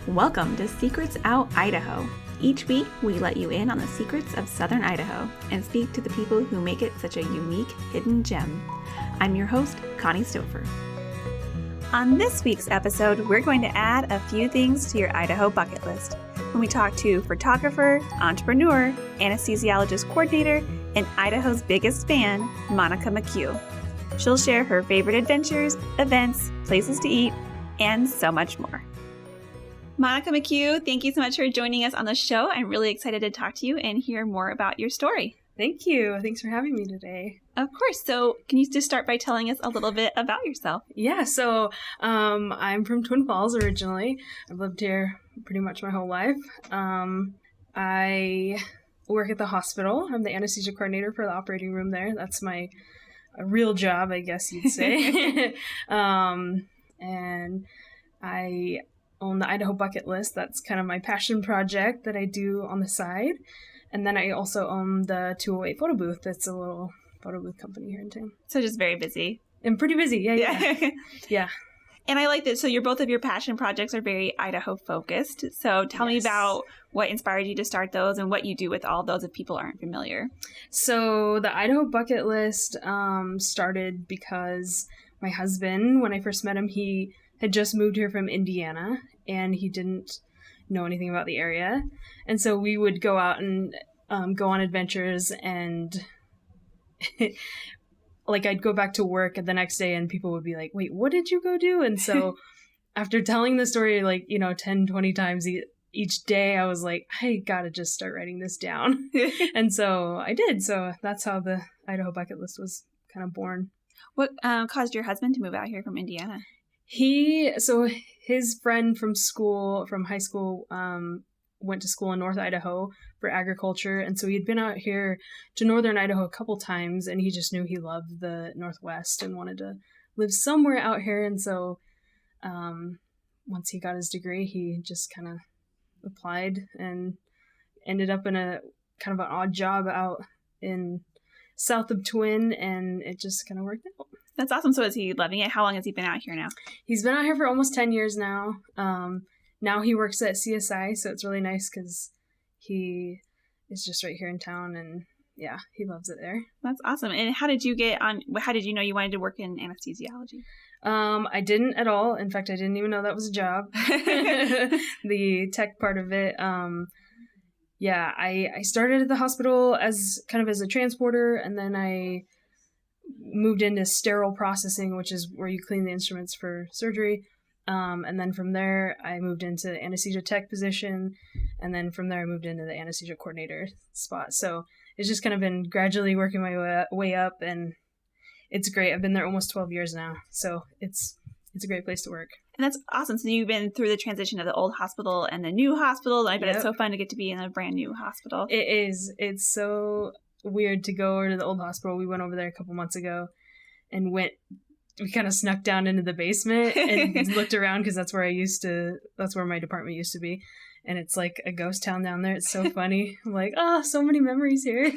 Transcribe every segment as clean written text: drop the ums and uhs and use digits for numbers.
Welcome to Secrets Out Idaho. Each week, we let you in on the secrets of Southern Idaho and speak to the people who make it such a unique hidden gem. I'm your host, Connie Stouffer. On this week's episode, we're going to add a few things to your Idaho bucket list when we talk to photographer, entrepreneur, anesthesiologist coordinator, and Idaho's biggest fan, Monica McHugh. She'll share her favorite adventures, events, places to eat, and so much more. Monica McHugh, thank you so much for joining us on the show. I'm really excited to talk to you and hear more about your story. Thank you. Thanks for having me today. Of course. So can you just start by telling us a little bit about yourself? Yeah, so I'm from Twin Falls originally. I've lived here pretty much my whole life. I work at the hospital. I'm the anesthesia coordinator for the operating room there. That's my real job, I guess you'd say. And I own the Idaho Bucket List. That's kind of my passion project that I do on the side. And then I also own the 208 photo booth. That's a little photo booth company here in town. So just very busy. And pretty busy, yeah. Yeah. And I like that. So both of your passion projects are very Idaho focused. So tell me about what inspired you to start those and what you do with all those if people aren't familiar. So the Idaho Bucket List started because my husband, when I first met him, he had just moved here from Indiana and he didn't know anything about the area. And so we would go out and go on adventures and like I'd go back to work the next day and people would be like, wait, what did you go do? And so after telling the story 10, 20 times each day, I was like, I gotta just start writing this down. And so I did. So that's how the Idaho Bucket List was kind of born. What caused your husband to move out here from Indiana? His friend from high school, went to school in North Idaho for agriculture. And so he'd been out here to Northern Idaho a couple times and he just knew he loved the Northwest and wanted to live somewhere out here. And so, once he got his degree, he just kind of applied and ended up in a kind of an odd job out in south of Twin, and it just kind of worked out. That's awesome. So is he loving it? How long has he been out here now? He's been out here for almost 10 years now. Now he works at CSI, so it's really nice because he is just right here in town, and yeah, he loves it there. That's awesome. And how did you know you wanted to work in anesthesiology? I didn't at all. In fact, I didn't even know that was a job. The tech part of it. I started at the hospital as a transporter, and then I moved into sterile processing, which is where you clean the instruments for surgery. And then from there, I moved into the anesthesia tech position. And then from there, I moved into the anesthesia coordinator spot. So it's just kind of been gradually working my way up, and it's great. I've been there almost 12 years now. So it's a great place to work. And that's awesome. So you've been through the transition of the old hospital and the new hospital. I bet It's so fun to get to be in a brand new hospital. It is. It's so weird to go over to the old hospital. We went over there a couple months ago and we kind of snuck down into the basement and looked around because that's where my department used to be. And it's like a ghost town down there. It's so funny. I'm like, so many memories here.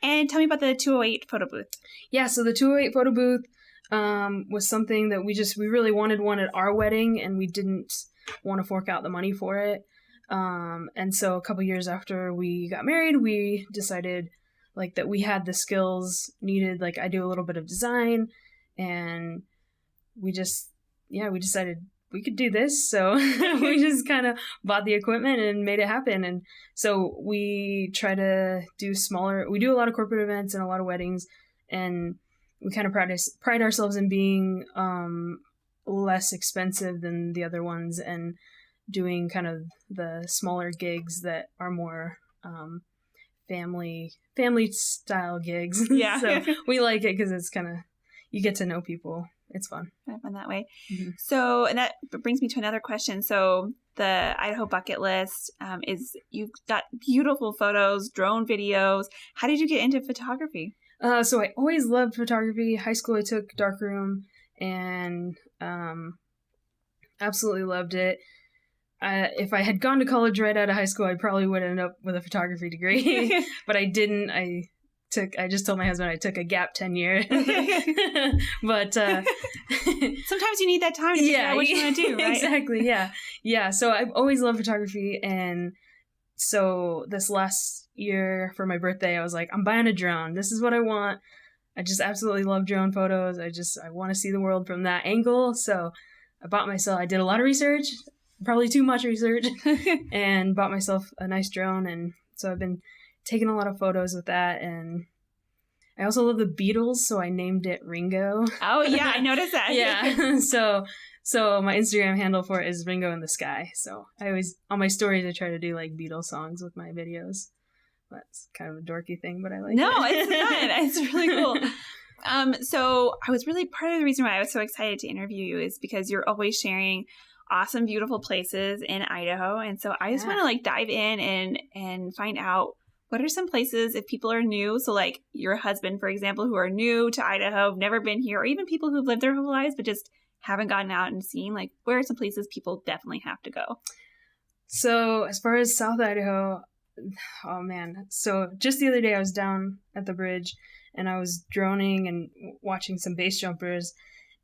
And tell me about the 208 photo booth. Yeah, so the 208 photo booth was something that we really wanted one at our wedding, and we didn't want to fork out the money for it. And so a couple years after we got married, we decided that we had the skills needed. I do a little bit of design, and we decided we could do this. So we just kind of bought the equipment and made it happen. And so we try to do we do a lot of corporate events and a lot of weddings, and we kind of pride ourselves in being less expensive than the other ones and doing kind of the smaller gigs that are more family style gigs. Yeah. So we like it because it's kind of, you get to know people. It's fun. Kind of fun that way. Mm-hmm. So, and that brings me to another question. So the Idaho Bucket List you've got beautiful photos, drone videos. How did you get into photography? So I always loved photography. High school, I took darkroom and absolutely loved it. If I had gone to college right out of high school, I probably would end up with a photography degree, but I didn't. I just told my husband I took a gap 10 year. But sometimes you need that time to figure out what you want to do, right? Exactly. Yeah. Yeah, so I've always loved photography, and so this last year for my birthday, I was like, I'm buying a drone. This is what I want. I just absolutely love drone photos. I want to see the world from that angle. So I did a lot of research, probably too much research, and bought myself a nice drone. And so I've been taking a lot of photos with that. And I also love the Beatles, so I named it Ringo. Oh, yeah, I noticed that. Yeah. So my Instagram handle for it is Ringo in the Sky. So I always, on my stories, I try to do like Beatles songs with my videos. That's kind of a dorky thing, but I like it. No, it's fun. It's really cool. So I was really, part of the reason why I was so excited to interview you is because you're always sharing awesome, beautiful places in Idaho. And so I just want to like dive in and find out, what are some places if people are new? So like your husband, for example, who are new to Idaho, never been here, or even people who've lived their whole lives, but just haven't gotten out and seen, like, where are some places people definitely have to go? So as far as South Idaho, oh man. So just the other day I was down at the bridge and I was droning and watching some base jumpers,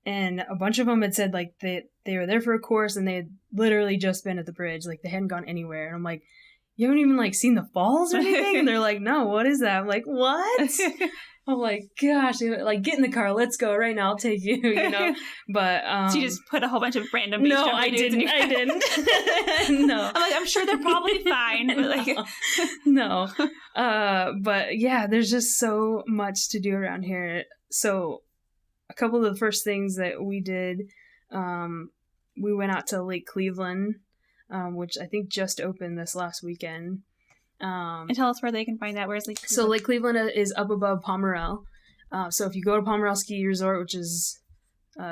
and a bunch of them had said like they were there for a course and they had literally just been at the bridge. Like they hadn't gone anywhere. And I'm like, you haven't even like seen the falls or anything? And they're like, no, what is that? I'm like, what? I'm like, gosh, like get in the car, let's go right now. I'll take you, you know. But so you just put a whole bunch of random base no, I didn't. No, I'm like, I'm sure they're probably fine. But like, no. But yeah, there's just so much to do around here. So a couple of the first things that we did, we went out to Lake Cleveland, which I think just opened this last weekend. And tell us where they can find that. Where's Lake Cleveland? So Lake Cleveland is up above Pomerel. So if you go to Pomerel Ski Resort, which is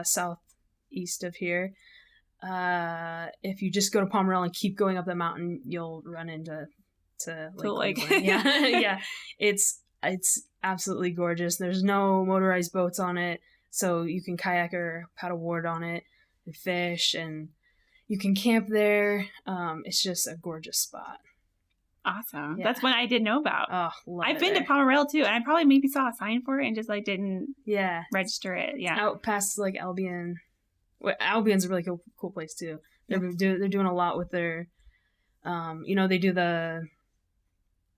southeast of here, if you just go to Pomerel and keep going up the mountain, you'll run into Lake Cleveland. Yeah, yeah. It's absolutely gorgeous. There's no motorized boats on it, so you can kayak or paddleboard on it and fish, and you can camp there. It's just a gorgeous spot. Awesome. Yeah. That's one I didn't know about. Oh, I've been to Pomerel too, and I probably maybe saw a sign for it and just like didn't register it. Yeah. Out past like Albion. Well, Albion's a really cool place too. They're doing a lot with their, they do the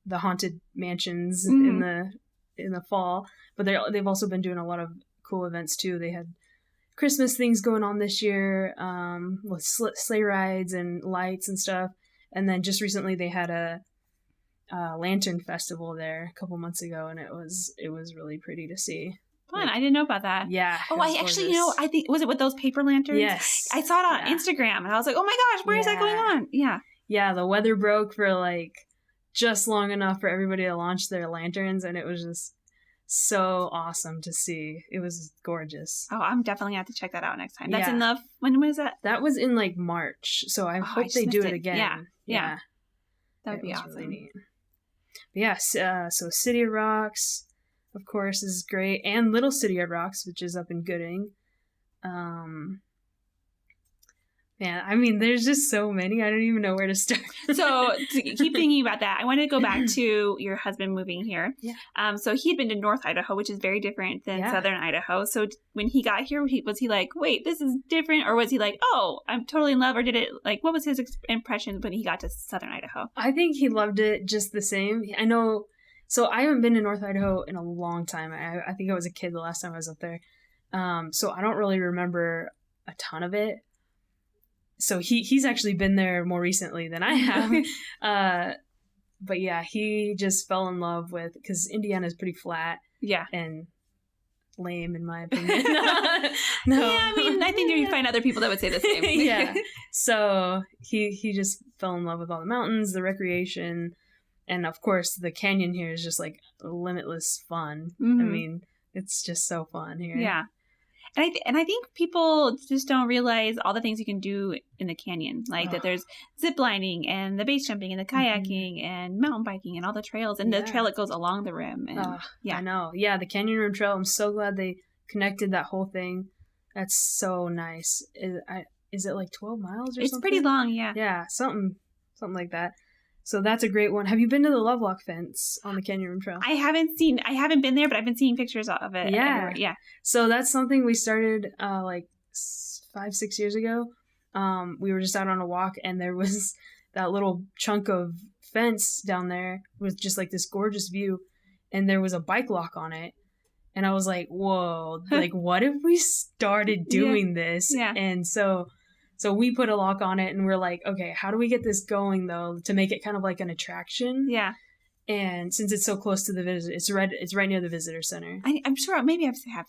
haunted mansions in the fall, but they've also been doing a lot of cool events too. They had Christmas things going on this year, with sleigh rides and lights and stuff. And then just recently they had a lantern festival there a couple months ago, and it was really pretty to see. Fun. I didn't know about that. Yeah. Oh, I actually, I think, was it with those paper lanterns? Yes. I saw it on Instagram, and I was like, oh my gosh, where is that going on? Yeah. Yeah, the weather broke for like just long enough for everybody to launch their lanterns, and it was just so awesome to see. It was gorgeous. Oh, I'm definitely going to have to check that out next time. That's in the, when was that? That was in like March, so I hope they do it again. Yeah. That would be awesome. Really neat. But yeah, so City of Rocks, of course, is great, and Little City of Rocks, which is up in Gooding. Man, I mean, there's just so many. I don't even know where to start. So to keep thinking about that, I want to go back to your husband moving here. Yeah. So he had been to North Idaho, which is very different than Southern Idaho. So when he got here, was he like, wait, this is different? Or was he like, oh, I'm totally in love? Or did it, like, what was his impression when he got to Southern Idaho? I think he loved it just the same. I know, so I haven't been to North Idaho in a long time. I think I was a kid the last time I was up there. So I don't really remember a ton of it. So he's actually been there more recently than I have. But yeah, he just fell in love with, because Indiana is pretty flat. Yeah. And lame, in my opinion. No. Yeah, I mean, I think you'd find other people that would say the same. Yeah. So he just fell in love with all the mountains, the recreation, and of course the canyon here is just like limitless fun. Mm-hmm. I mean, it's just so fun here. Yeah. And I think people just don't realize all the things you can do in the canyon, like that there's zip lining and the base jumping and the kayaking and mountain biking and all the trails and the trail that goes along the rim. And, I know. Yeah, the Canyon Rim Trail. I'm so glad they connected that whole thing. That's so nice. Is it like 12 miles or something? It's pretty long, yeah. Yeah, something like that. So that's a great one. Have you been to the Lovelock Fence on the Canyon Rim Trail? I haven't been there, but I've been seeing pictures of it. Yeah. Everywhere. Yeah. So that's something we started like 5-6 years ago. we were just out on a walk, and there was that little chunk of fence down there with just like this gorgeous view, and there was a bike lock on it. And I was like, whoa, like, what if we started doing this? Yeah. And so we put a lock on it, and we're like, okay, how do we get this going, though, to make it kind of like an attraction? Yeah. And since it's so close to the visit, it's right near the visitor center. I'm sure maybe I have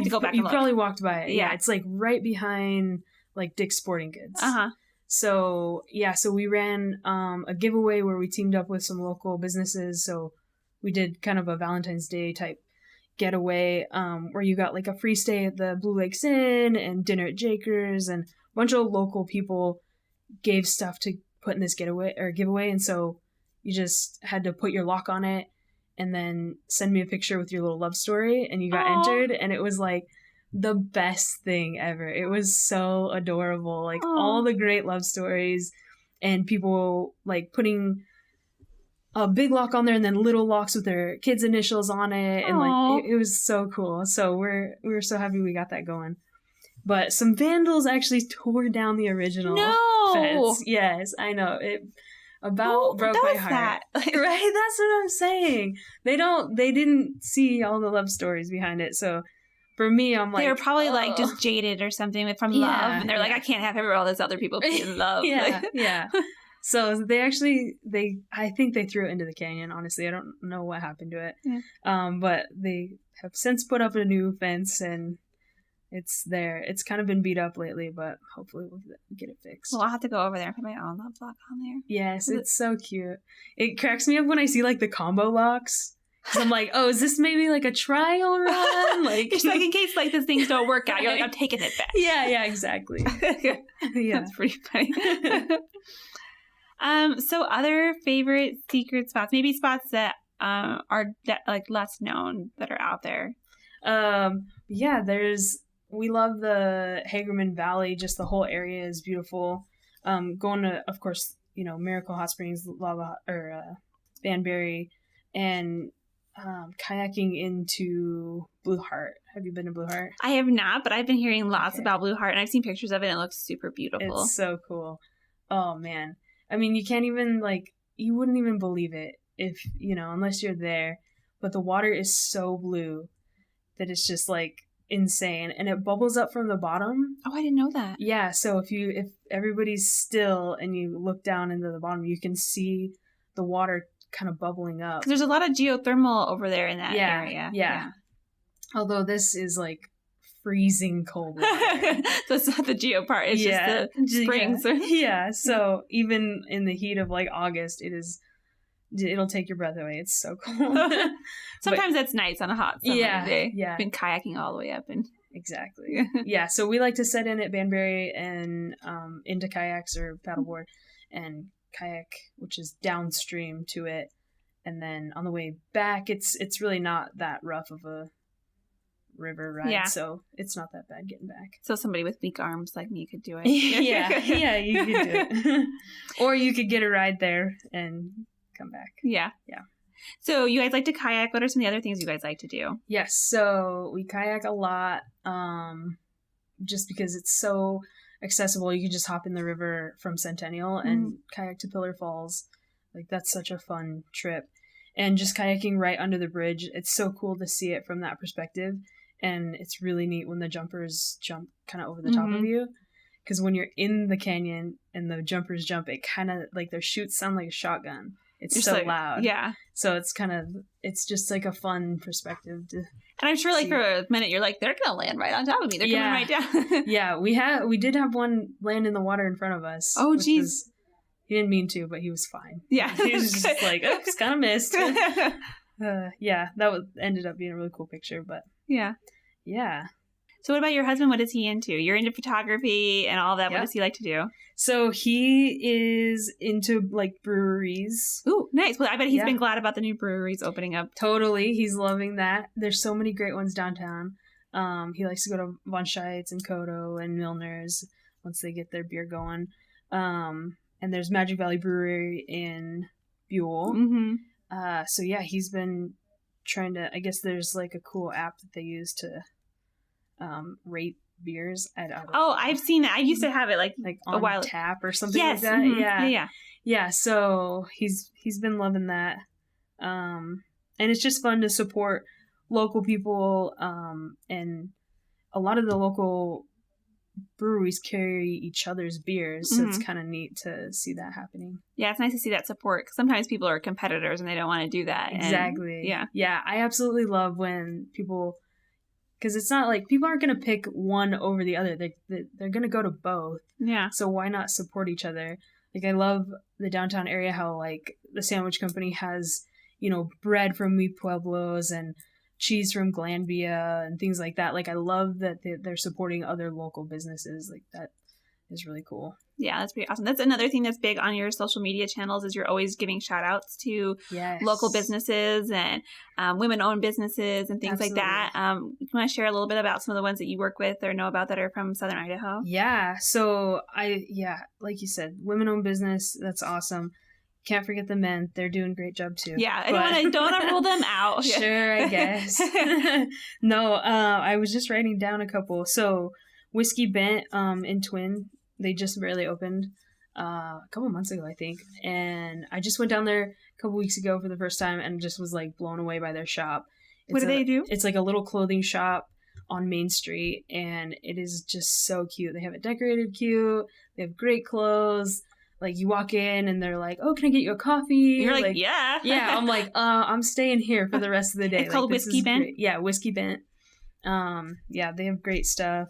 to go back and You look. probably walked by it. Yeah. Yeah. It's like right behind like Dick's Sporting Goods. Uh-huh. So we ran a giveaway where we teamed up with some local businesses. So we did kind of a Valentine's Day type getaway where you got like a free stay at the Blue Lakes Inn and dinner at Jakers, and a bunch of local people gave stuff to put in this giveaway. And so you just had to put your lock on it and then send me a picture with your little love story, and you got entered, and it was like the best thing ever. It was so adorable. Like all the great love stories, and people like putting a big lock on there and then little locks with their kids' initials on it. And like it was so cool. So we were so happy we got that going. But some vandals actually tore down the original fence. Yes, I know. It broke my heart. Right? That's what I'm saying. They didn't see all the love stories behind it. So for me, I'm like, they were probably like just jaded or something from love, and they're like, I can't have all this other people be in love. Yeah. So I think they threw it into the canyon. Honestly, I don't know what happened to it. Yeah. But they have since put up a new fence, and it's there. It's kind of been beat up lately, but hopefully we'll get it fixed. Well, I'll have to go over there and put my own love lock on there. Yes, it's so cute. It cracks me up when I see like the combo locks. Because I'm like, oh, is this maybe like a trial run? Like, just like in case like these things don't work out, you're like, I'm taking it back. Yeah, exactly. Yeah, that's pretty funny. So other favorite secret spots, maybe spots that are like less known that are out there. Yeah, we love the Hagerman Valley. Just the whole area is beautiful. Going to, of course, Miracle Hot Springs, Banbury, and kayaking into Blue Heart. Have you been to Blue Heart? I have not, but I've been hearing lots about Blue Heart, and I've seen pictures of it, and it looks super beautiful. It's so cool. Oh, man. I mean, you can't even, you wouldn't even believe it if, unless you're there. But the water is so blue that it's just, insane. And it bubbles up from the bottom. Oh, I didn't know that. Yeah, so if everybody's still and you look down into the bottom, you can see the water kind of bubbling up. Because there's a lot of geothermal over there in that area. Yeah. Although this is, freezing cold water. So it's not the geo part, it's just the springs. Yeah, so even in the heat of August, it'll take your breath away. It's so cold. Sometimes that's nice on a hot summer day. Yeah. Been kayaking all the way up and exactly. Yeah, so we like to set in at Banbury and into kayaks or paddleboard and kayak, which is downstream to it, and then on the way back it's really not that rough of a river ride, so it's not that bad getting back. So somebody with weak arms like me could do it. yeah, you could do it. Or you could get a ride there and come back. Yeah. So you guys like to kayak. What are some of the other things you guys like to do? Yes, so we kayak a lot, just because it's so accessible. You can just hop in the river from Centennial and kayak to Pillar Falls. That's such a fun trip. And just kayaking right under the bridge, it's so cool to see it from that perspective. And it's really neat when the jumpers jump kind of over the top of you. Because when you're in the canyon and the jumpers jump, it kind of, their chutes sound like a shotgun. It's so loud. Yeah. So it's just a fun perspective to. And I'm sure for a minute you're like, they're going to land right on top of me. They're coming right down. Yeah. We did have one land in the water in front of us. Oh, geez. He didn't mean to, but he was fine. Yeah. He was just oops, kind of missed. Yeah. That ended up being a really cool picture, but. Yeah. Yeah. So what about your husband? What is he into? You're into photography and all that. Yep. What does he like to do? So he is into breweries. Ooh, nice. Well, I bet he's been glad about the new breweries opening up. Totally. He's loving that. There's so many great ones downtown. He likes to go to Von Scheitz and Kodo and Milner's once they get their beer going. And there's Magic Valley Brewery in Buell. Mm-hmm. So yeah, he's been trying to, I guess there's a cool app that they use to rate beers. I've seen that. I used to have it like on a while tap or something like that. Mm-hmm. Yeah. So he's been loving that, and it's just fun to support local people, and a lot of the local breweries carry each other's beers, so it's kind of neat to see that happening. Yeah, it's nice to see that support, because sometimes people are competitors and they don't want to do that. Exactly. Yeah, I absolutely love when people, because it's not like people aren't going to pick one over the other. They're going to go to both. Yeah. So why not support each other? Like, I love the downtown area, how like the sandwich company has, bread from Mi Pueblos and cheese from Glanbia and things like that. Like, I love that they're supporting other local businesses. Like, that is really cool. Yeah, that's pretty awesome. That's another thing that's big on your social media channels, is you're always giving shout outs to local businesses and women-owned businesses and things like that. You want to share a little bit about some of the ones that you work with or know about that are from Southern Idaho? Yeah. So like you said, women-owned business. That's awesome. Can't forget the men. They're doing a great job too. Yeah, I don't want to rule them out. Sure, I guess. No, I was just writing down a couple. So Whiskey Bent in Twin, they just barely opened a couple months ago, I think. And I just went down there a couple weeks ago for the first time and just was like blown away by their shop. What do they do? It's like a little clothing shop on Main Street, and it is just so cute. They have it decorated cute. They have great clothes. Like, you walk in and they're like, "Oh, can I get you a coffee?" You're like, yeah. Yeah, I'm like, I'm staying here for the rest of the day. It's called Whiskey Bent? Great. Yeah, Whiskey Bent. Yeah, they have great stuff.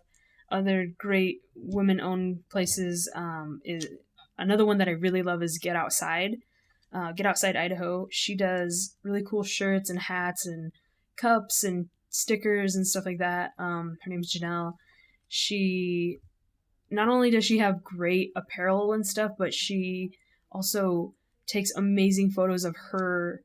Other great women-owned places is another one that I really love is Get Outside. Get Outside Idaho. She does really cool shirts and hats and cups and stickers and stuff like that. Her name's Janelle. She not only does she have great apparel and stuff, but she also takes amazing photos of her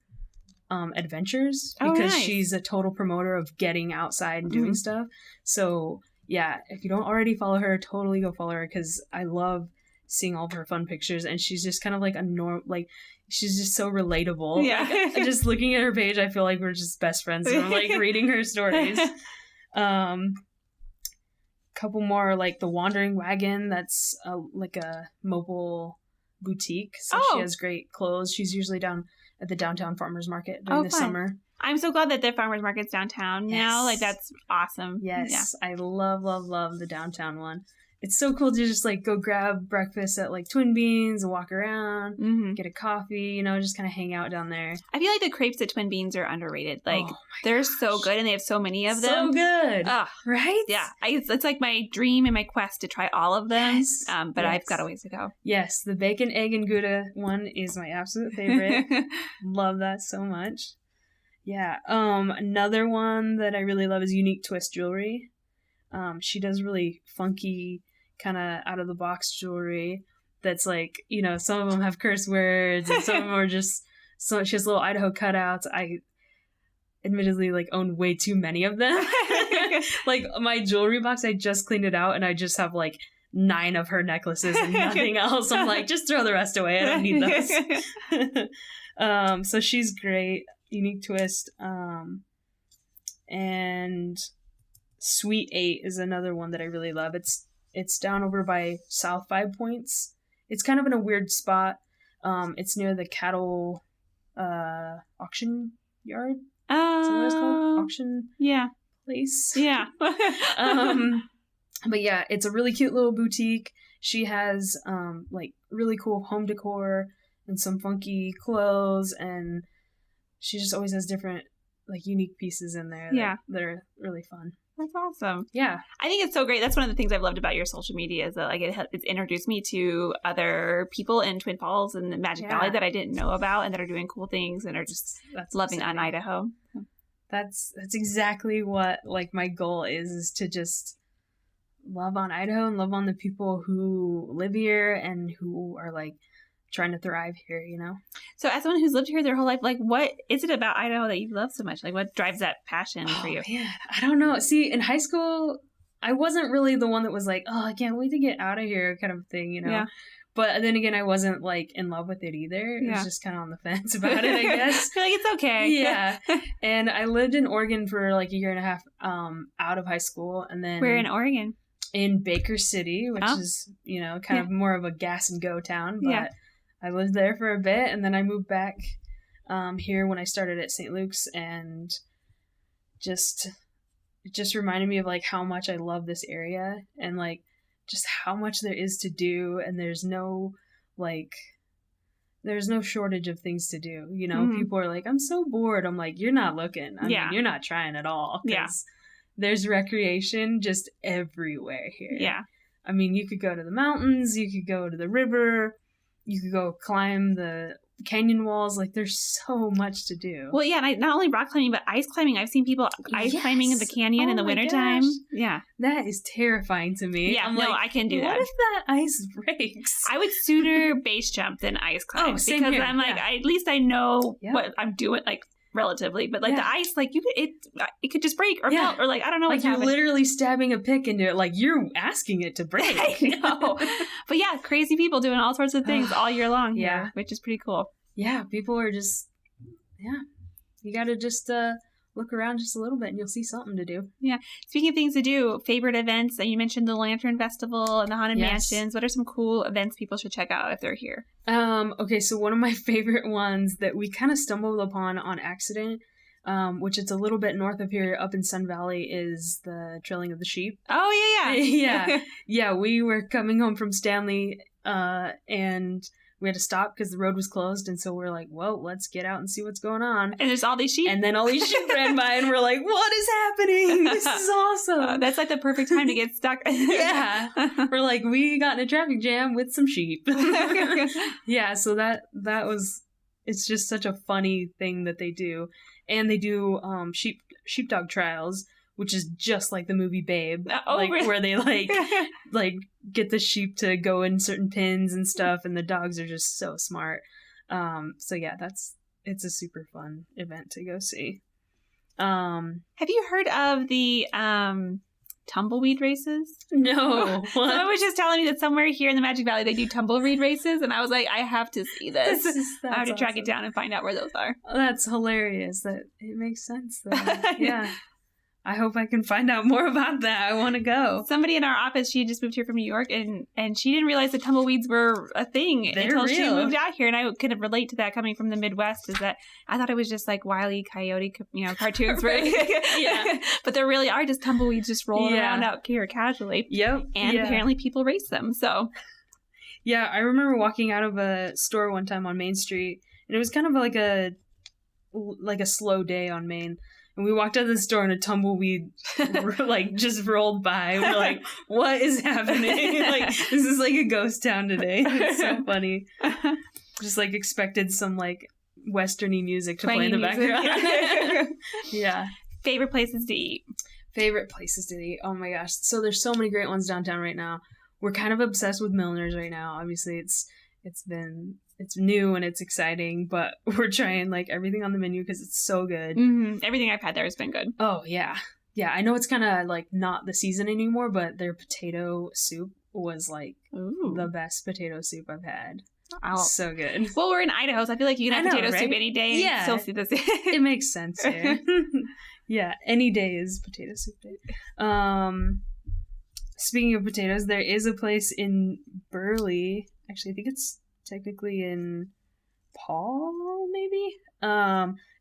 adventures, because she's a total promoter of getting outside and doing stuff. So yeah, if you don't already follow her, totally go follow her, because I love seeing all of her fun pictures, and she's just kind of like she's just so relatable. Yeah. Like, just looking at her page, I feel like we're just best friends. And I'm like reading her stories. Couple more, like the Wandering Wagon, that's like a mobile boutique, so she has great clothes. She's usually down at the downtown farmers market during the summer. I'm so glad that the farmers market's downtown now. Like, that's awesome. Yes, I love the downtown one. It's so cool to just like go grab breakfast at like Twin Beans and walk around, get a coffee, just kind of hang out down there. I feel like the crepes at Twin Beans are underrated. Like, they're so good, and they have so many of them. So good. Right? Yeah. It's like my dream and my quest to try all of them. Yes. But I've got a ways to go. Yes. The bacon, egg, and Gouda one is my absolute favorite. Love that so much. Yeah. Another one that I really love is Unique Twist Jewelry. She does really funky, kind of out of the box jewelry that's like, some of them have curse words and some of them are just, so she has little Idaho cutouts. I admittedly like own way too many of them. Like, my jewelry box, I just cleaned it out and I just have like 9 of her necklaces and nothing else. I'm like, just throw the rest away. I don't need those. So she's great. Unique Twist. And Sweet 8 is another one that I really love. It's down over by South 5 Points. It's kind of in a weird spot. It's near the cattle auction yard. Is that what it's called? Auction place. Yeah. But yeah, it's a really cute little boutique. She has like really cool home decor and some funky clothes, and she just always has different like unique pieces in there that are really fun. That's awesome. Yeah. I think it's so great. That's one of the things I've loved about your social media, is that like it's introduced me to other people in Twin Falls and the Magic Valley that I didn't know about, and that are doing cool things and are just loving on Idaho. That's exactly what like my goal is to just love on Idaho and love on the people who live here and who are like trying to thrive here, So as someone who's lived here their whole life, like, what is it about Idaho that you love so much? Like, what drives that passion for you? Man, I don't know. See, in high school, I wasn't really the one that was like, I can't wait to get out of here kind of thing, Yeah. But then again, I wasn't like in love with it either. It was just kind of on the fence about it, I guess. You're like, it's okay. Yeah. And I lived in Oregon for like a year and a half out of high school. And then... Where in Oregon? in Baker City, which is, you know, kind of more of a gas and go town. But I lived there for a bit, and then I moved back here when I started at St. Luke's, and it just reminded me of like how much I love this area and like just how much there is to do, and there's no shortage of things to do. You know, people are like, I'm so bored. I'm like, you're not looking. I mean, you're not trying at all. Because there's recreation just everywhere here. Yeah. I mean, you could go to the mountains, you could go to the river, you could go climb the canyon walls. Like, there's so much to do. Well, yeah, and not only rock climbing, but ice climbing. I've seen people ice climbing in the canyon in the wintertime. Yeah. That is terrifying to me. Yeah, I can do that. What if that ice breaks? I would sooner base jump than ice climb. Same because here. I'm like, at least I know what I'm doing, like, relatively. But, like, the ice, like, it could just break or melt, or, like, I don't know what's happening. Like, you're literally stabbing a pick into it. Like, you're asking it to break. I know. But, yeah, crazy people doing all sorts of things all year long here, which is pretty cool. Yeah, people are just, you got to just look around just a little bit and you'll see something to do. Yeah. Speaking of things to do, favorite events, you mentioned the Lantern Festival and the Haunted Mansions. What are some cool events people should check out if they're here? Okay, so one of my favorite ones that we kind of stumbled upon on accident, which it's a little bit north of here up in Sun Valley, is the Trailing of the Sheep. Oh, yeah. Yeah, we were coming home from Stanley and we had to stop because the road was closed, and so we're like, well, let's get out and see what's going on. And there's all these sheep. And then all these sheep ran by, and we're like, what is happening? This is awesome. That's like the perfect time to get stuck. Yeah. We're like, we got in a traffic jam with some sheep. Yeah, so that was, it's just such a funny thing that they do. And they do sheepdog trials, which is just like the movie Babe, where they like get the sheep to go in certain pins and stuff, and the dogs are just so smart. So yeah, it's a super fun event to go see. Have you heard of the tumbleweed races? No. Someone was just telling me that somewhere here in the Magic Valley they do tumbleweed races, and I was like, I have to see this. I have to track it down and find out where those are. That's hilarious. That it makes sense though. Yeah. I hope I can find out more about that. I want to go. Somebody in our office, she just moved here from New York, and she didn't realize that tumbleweeds were a thing until she moved out here. And I could relate to that coming from the Midwest, is that I thought it was just like Wile E. Coyote, cartoons. Yeah. But there really are just tumbleweeds just rolling around out here casually. Yep. And apparently people race them. So. Yeah, I remember walking out of a store one time on Main Street, and it was kind of like a slow day on Main. And we walked out of the store and a tumbleweed just rolled by. We're like, what is happening? Like, this is like a ghost town today. It's so funny. Just like expected some like westerny music to play in the background. Yeah. Favorite places to eat? Favorite places to eat. Oh my gosh. So there's so many great ones downtown right now. We're kind of obsessed with Milner's right now. Obviously it's new and it's exciting, but we're trying like everything on the menu because it's so good. Mm-hmm. Everything I've had there has been good. Oh yeah. Yeah. I know it's kind of like not the season anymore, but their potato soup was like the best potato soup I've had. So good. Well, we're in Idaho, so I feel like you can have potato soup any day and still see this. It makes sense here. Yeah. Any day is potato soup day. Speaking of potatoes, there is a place in Burley. Actually, I think it's technically in Paul, maybe?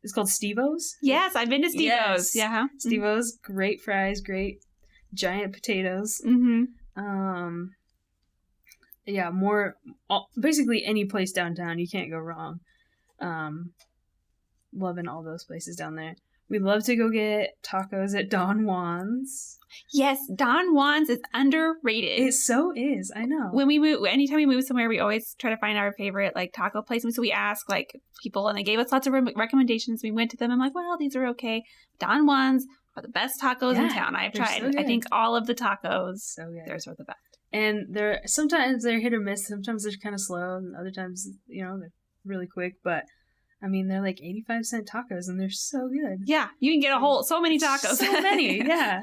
It's called Steve-O's. Yes, I've been to Steve-O's. Yes. Yeah. Steve-O's, great fries, great giant potatoes. Mm-hmm. Yeah, basically any place downtown, you can't go wrong. Loving all those places down there. We love to go get tacos at Don Juan's. Yes, Don Juan's is underrated. It so is. I know. When we move, anytime we move somewhere, we always try to find our favorite like taco place. And so we ask like people, and they gave us lots of recommendations. We went to them. I'm like, well, these are okay. Don Juan's are the best tacos in town. I've tried. So I think all of the tacos. So good. Theirs are the best. And sometimes they're hit or miss. Sometimes they're kind of slow, and other times they're really quick. But I mean, they're like 85-cent tacos, and they're so good. Yeah, you can get so many tacos. So many, yeah.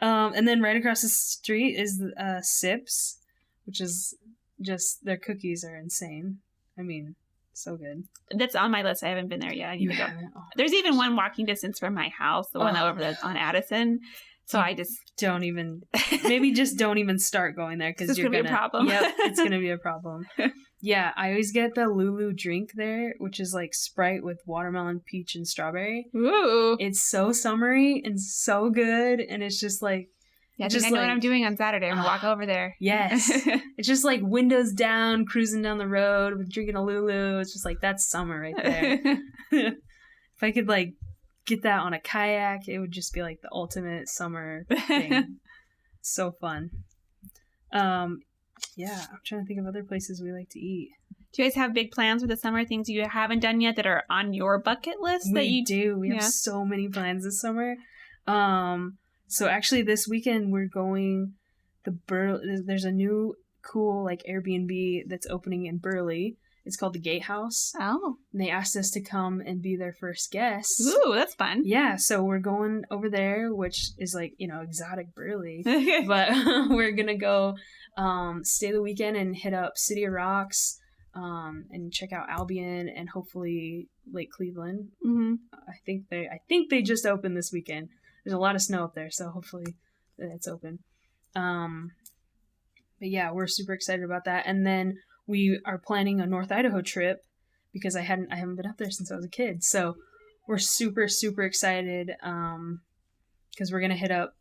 And then right across the street is Sips, which is just, their cookies are insane. I mean, so good. That's on my list. I haven't been there yet. I need to go. There's even one walking distance from my house, the one over there on Addison. So I just don't even start going there because you're gonna be a problem. Yep, it's gonna be a problem. Yeah, I always get the Lulu drink there, which is like Sprite with watermelon, peach, and strawberry. Ooh, it's so summery and so good, and it's just like I know what I'm doing on Saturday. I'm gonna walk over there. Yes, it's just like windows down, cruising down the road with drinking a Lulu. It's just like that's summer right there. If I could like get that on a kayak, it would just be like the ultimate summer thing. So fun. Yeah, I'm trying to think of other places we like to eat. Do you guys have big plans for the summer, things you haven't done yet that are on your bucket list? We do. We have so many plans this summer. So actually this weekend we're going there's a new cool like Airbnb that's opening in Burley. It's called the Gatehouse. Oh. And they asked us to come and be their first guests. Ooh, that's fun. Yeah, so we're going over there, which is like, exotic Burley. But we're going to go stay the weekend and hit up City of Rocks and check out Albion and hopefully Lake Cleveland. Mm-hmm. I think they just opened this weekend. There's a lot of snow up there, so hopefully it's open. But yeah, we're super excited about that. And then we are planning a North Idaho trip because I haven't been up there since I was a kid. So we're super, super excited because we're going to hit up.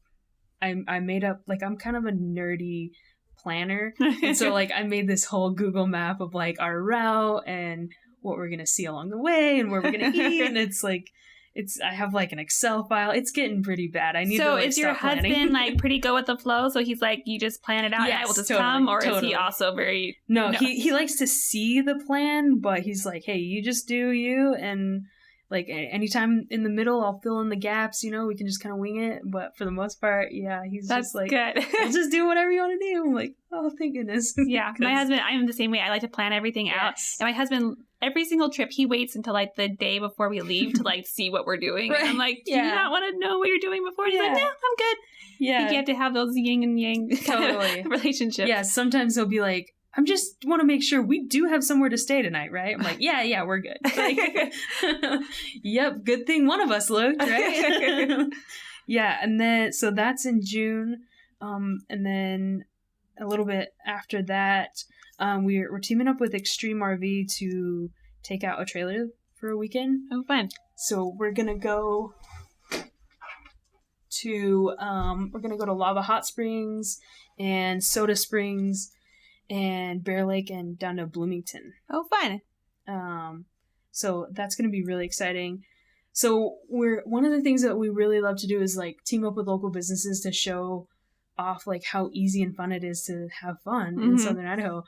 I made up, like, I'm kind of a nerdy planner. And so, like, I made this whole Google map of, like, our route and what we're going to see along the way and where we're going to eat. And it's, like, I have like an Excel file. It's getting pretty bad. I need to like, is your husband like pretty go with the flow? So he's like, you just plan it out and I will just come? Or is he also very... No, he likes to see the plan, but he's like, hey, you just do you. And like anytime in the middle, I'll fill in the gaps, we can just kind of wing it. But for the most part, yeah, that's just like, good. We'll just do whatever you want to do. I'm like, oh, thank goodness. Yeah, my husband, I'm the same way. I like to plan everything out. And my husband... Every single trip, he waits until like the day before we leave to like see what we're doing. Right. And I'm like, do you not want to know what you're doing before? He's like, no, I'm good. Yeah. I think you have to have those yin and yang relationships. Yeah, sometimes he'll be like, I just want to make sure we do have somewhere to stay tonight, right? I'm like, yeah, we're good. Like, yep, good thing one of us looked, right? Yeah, and then, so that's in June. And then a little bit after that, we're teaming up with Extreme RV to take out a trailer for a weekend. Oh, fun. So we're going to go to Lava Hot Springs and Soda Springs and Bear Lake and down to Bloomington. Oh, fun. So that's going to be really exciting. So one of the things that we really love to do is like team up with local businesses to show off like how easy and fun it is to have fun in Southern Idaho.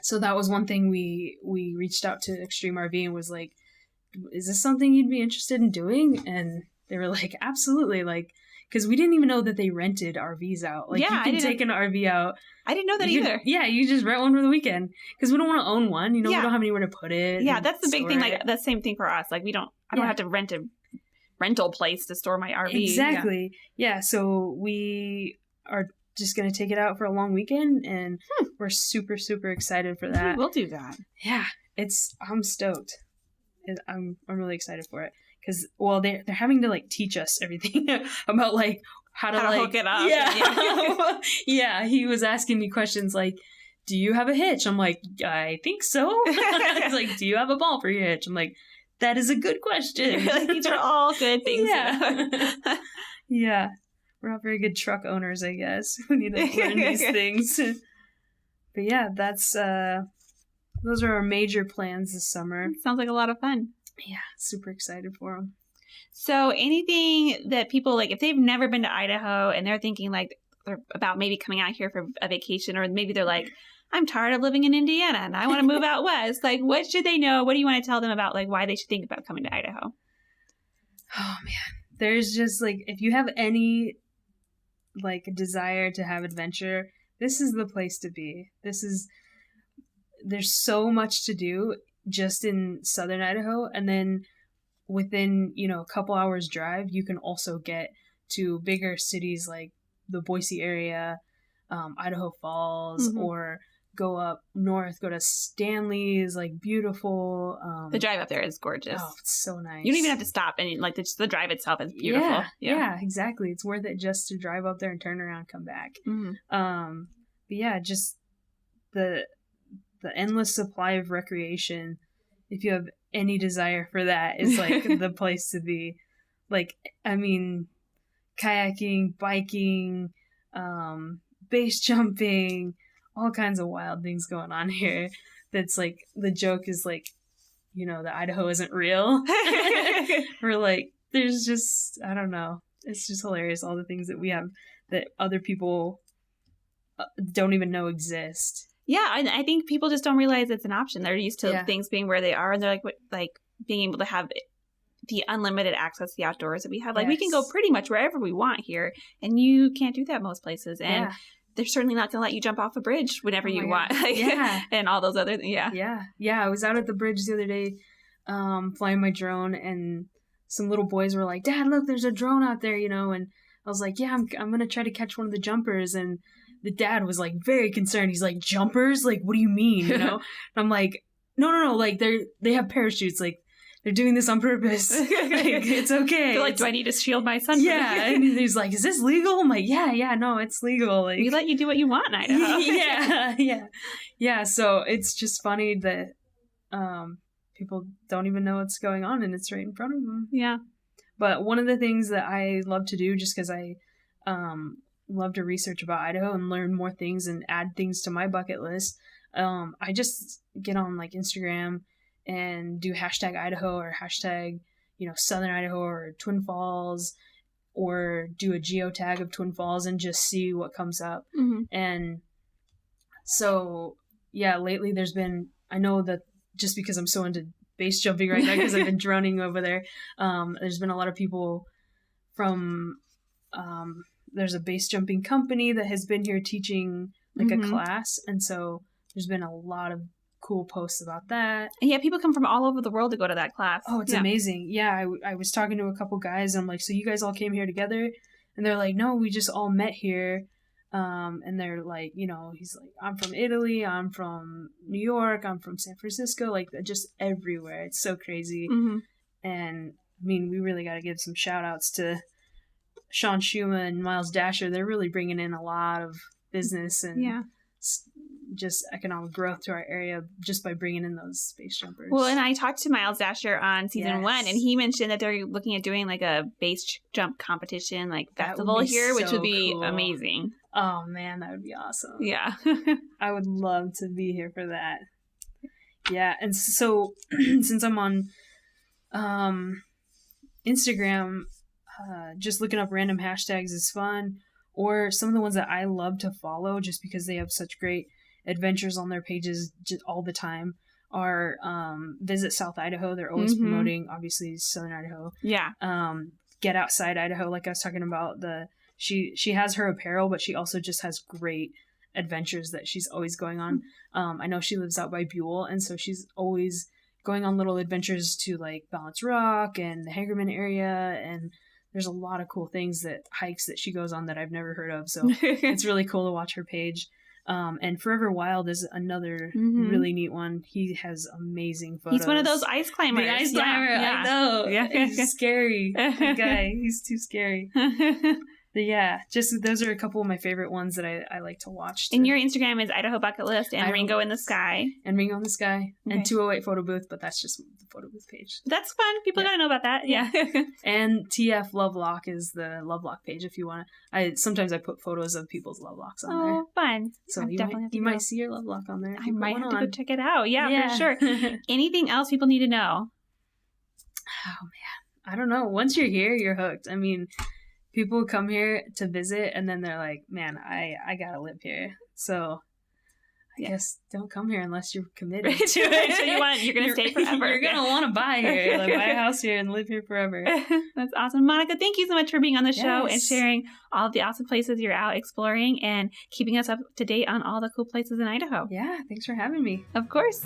So that was one thing we reached out to Extreme RV and was like, is this something you'd be interested in doing? And they were like, absolutely. Like, because we didn't even know that they rented RVs out. Like, you can take an RV out. I didn't know that either. You just rent one for the weekend. Because we don't want to own one. We don't have anywhere to put it. Yeah, that's the big thing. Like, the same thing for us. Like, I don't have to rent a rental place to store my RV. Exactly. Yeah, so we are just going to take it out for a long weekend, and we're super, super excited for that. We'll do that. Yeah, I'm stoked. I'm really excited for it. Because, well, they're having to, like, teach us everything about, like, how to like, hook it up. Yeah. Yeah, he was asking me questions like, do you have a hitch? I'm like, I think so. He's like, do you have a ball for your hitch? I'm like, that is a good question. Like, these are all good things. Yeah. Yeah. We're not very good truck owners, I guess. We need to learn these things. But yeah, those are our major plans this summer. Sounds like a lot of fun. Yeah, super excited for them. So anything that people, like, if they've never been to Idaho and they're thinking, like, they're about maybe coming out here for a vacation, or maybe they're like, I'm tired of living in Indiana and I want to move out west. Like, what should they know? What do you want to tell them about, like, why they should think about coming to Idaho? Oh, man. There's just, like, if you have any, like, desire to have adventure, this is the place to be. There's so much to do just in Southern Idaho, and then within, a couple hours drive, you can also get to bigger cities like the Boise area, Idaho Falls, or go up north, go to Stanley's, like beautiful. The drive up there is gorgeous. Oh, it's so nice. You don't even have to stop, and like the drive itself is beautiful. Yeah, exactly. It's worth it just to drive up there and turn around, come back. But yeah, just the endless supply of recreation. If you have any desire for that, is like the place to be. Like, I mean, kayaking, biking, base jumping, all kinds of wild things going on here. That's like, the joke is like, you know, that Idaho isn't real. We're like, there's just, I don't know. It's just hilarious, all the things that we have that other people don't even know exist. Yeah, I think people just don't realize it's an option. They're used to things being where they are, and they're like being able to have the unlimited access to the outdoors that we have. Like, we can go pretty much wherever we want here, and you can't do that most places. And they're certainly not going to let you jump off a bridge whenever you want. And all those other things. Yeah, I was out at the bridge the other day flying my drone, and some little boys were like, "Dad, look, there's a drone out there," you know, and I was like, "Yeah, I'm going to try to catch one of the jumpers." And the dad was like very concerned. He's like, "Jumpers? Like, what do you mean?" You know? And I'm like, no, like they have parachutes, like they're doing this on purpose. Like, it's okay. They're like, do I need to shield my son? Yeah. And he's like, "Is this legal?" I'm like, yeah, no, it's legal. Like, we let you do what you want in Idaho. Yeah. So it's just funny that people don't even know what's going on, and it's right in front of them. Yeah. But one of the things that I love to do, just because I love to research about Idaho and learn more things and add things to my bucket list, I just get on like Instagram and do hashtag Idaho or hashtag, you know, Southern Idaho or Twin Falls, or do a geotag of Twin Falls and just see what comes up. And so, yeah, lately there's been, I know that just because I'm so into base jumping right now because I've been droning over there, there's been a lot of people from, there's a base jumping company that has been here teaching like a class. And so there's been a lot of cool posts about that. And yeah, people come from all over the world to go to that class. Oh, it's amazing. Yeah, I was talking to a couple guys. And I'm like, "So you guys all came here together?" And they're like, "No, we just all met here." And they're like, you know, he's like, "I'm from Italy, I'm from New York, I'm from San Francisco," like just everywhere. It's so crazy. And I mean, we really got to give some shout outs to Sean Schuma and Miles Dasher. They're really bringing in a lot of business and just economic growth to our area just by bringing in those space jumpers. Well, and I talked to Miles Dasher on season 1, and he mentioned that they're looking at doing like a base jump competition, like festival here, which would be amazing. Oh man, that would be awesome. Yeah. I would love to be here for that. Yeah, and so since I'm on Instagram, just looking up random hashtags is fun, or some of the ones that I love to follow just because they have such great adventures on their pages all the time are Visit South Idaho. They're always promoting, obviously, Southern Idaho. Yeah. Get Outside Idaho, like I was talking about, she has her apparel, but she also just has great adventures that she's always going on. I know she lives out by Buell, and so she's always going on little adventures to like Balance Rock and the Hagerman area, and there's a lot of cool things hikes that she goes on that I've never heard of. So it's really cool to watch her page. And Forever Wild is another really neat one. He has amazing photos. He's one of those ice climbers. The ice climber, I know. Yeah. He's scary. That guy, he's too scary. But yeah, just those are a couple of my favorite ones that I like to watch. And your Instagram is Idaho Bucket List and Ringo in the Sky. And Ringo in the Sky. Okay. And 208 Photo Booth, but that's just the photo booth page. That's fun. People gotta know about that. Yeah. And TF Lovelock is the Lovelock page if you want to. Sometimes I put photos of people's Lovelocks on there. Oh, fun. So you might see your Lovelock on there. I might have to go check it out. Yeah, for sure. Anything else people need to know? Oh, man. I don't know. Once you're here, you're hooked. I mean, people come here to visit and then they're like, "Man, I gotta live here." So I guess don't come here unless you're committed to it. So you're gonna stay forever. You're gonna want to buy here, like buy a house here and live here forever. That's awesome. Monica, thank you so much for being on the show and sharing all of the awesome places you're out exploring and keeping us up to date on all the cool places in Idaho. Yeah, thanks for having me. Of course.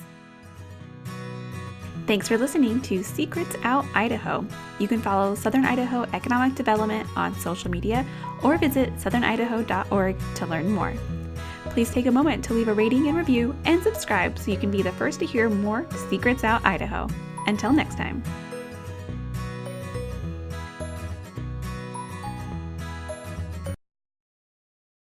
Thanks for listening to Secrets Out Idaho. You can follow Southern Idaho Economic Development on social media or visit southernidaho.org to learn more. please take a moment to leave a rating and review and subscribe so you can be the first to hear more Secrets Out Idaho. Until next time.